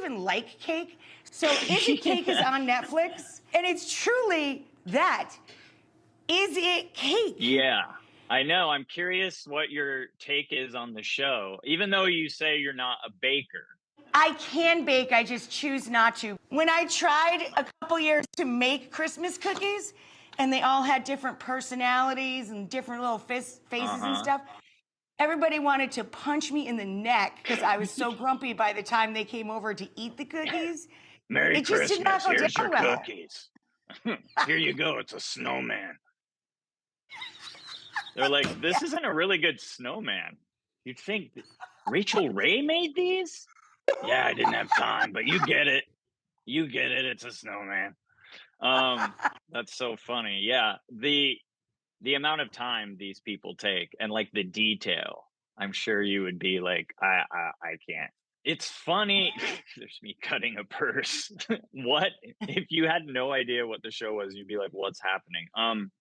even like cake. So Is It Cake is on Netflix, and it's truly that. Is it cake? Yeah, I know. I'm curious what your take is on the show, even though you say you're not a baker. I can bake, I just choose not to. When I tried a couple years to make Christmas cookies, and they all had different personalities and different little faces and stuff, everybody wanted to punch me in the neck because I was so grumpy by the time they came over to eat the cookies. Merry It just Christmas. did not go Here's down your well. cookies. Here you go. It's a snowman. They're like, this isn't a really good snowman. You'd think Rachel Ray made these? Yeah, I didn't have time, but you get it. You get it. It's a snowman. That's so funny. Yeah, the amount of time these people take and like the detail. I'm sure you would be like, I can't. It's funny. There's me cutting a purse. What if you had no idea what the show was? You'd be like, what's happening?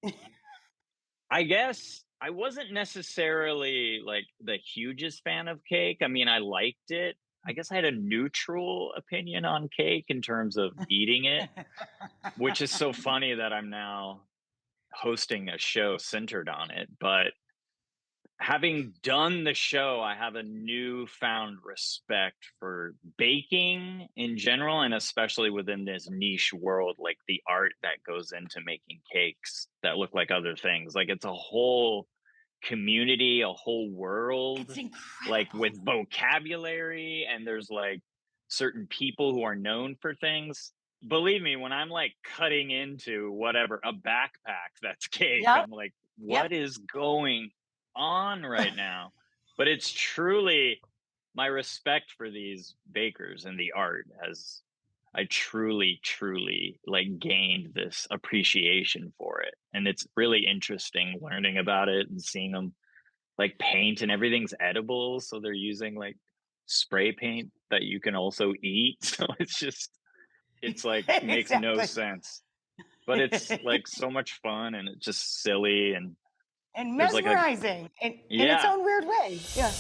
I guess I wasn't necessarily like the hugest fan of cake. I mean, I liked it. I guess I had a neutral opinion on cake in terms of eating it, which is so funny that I'm now hosting a show centered on it. But having done the show, I have a newfound respect for baking in general, and especially within this niche world, like the art that goes into making cakes that look like other things. Like it's a whole community, a whole world, It's incredible. like with vocabulary, and there's like certain people who are known for things. Believe me, when I'm like cutting into whatever, a backpack that's cake, Yep. I'm like, what is going on right now? But it's truly my respect for these bakers and the art as I truly like gained this appreciation for it. And it's really interesting learning about it and seeing them like paint, and everything's edible. So they're using like spray paint that you can also eat. So it's like makes no sense. But it's like so much fun, and it's just silly, and and there's like mesmerizing in its own weird way. Yeah.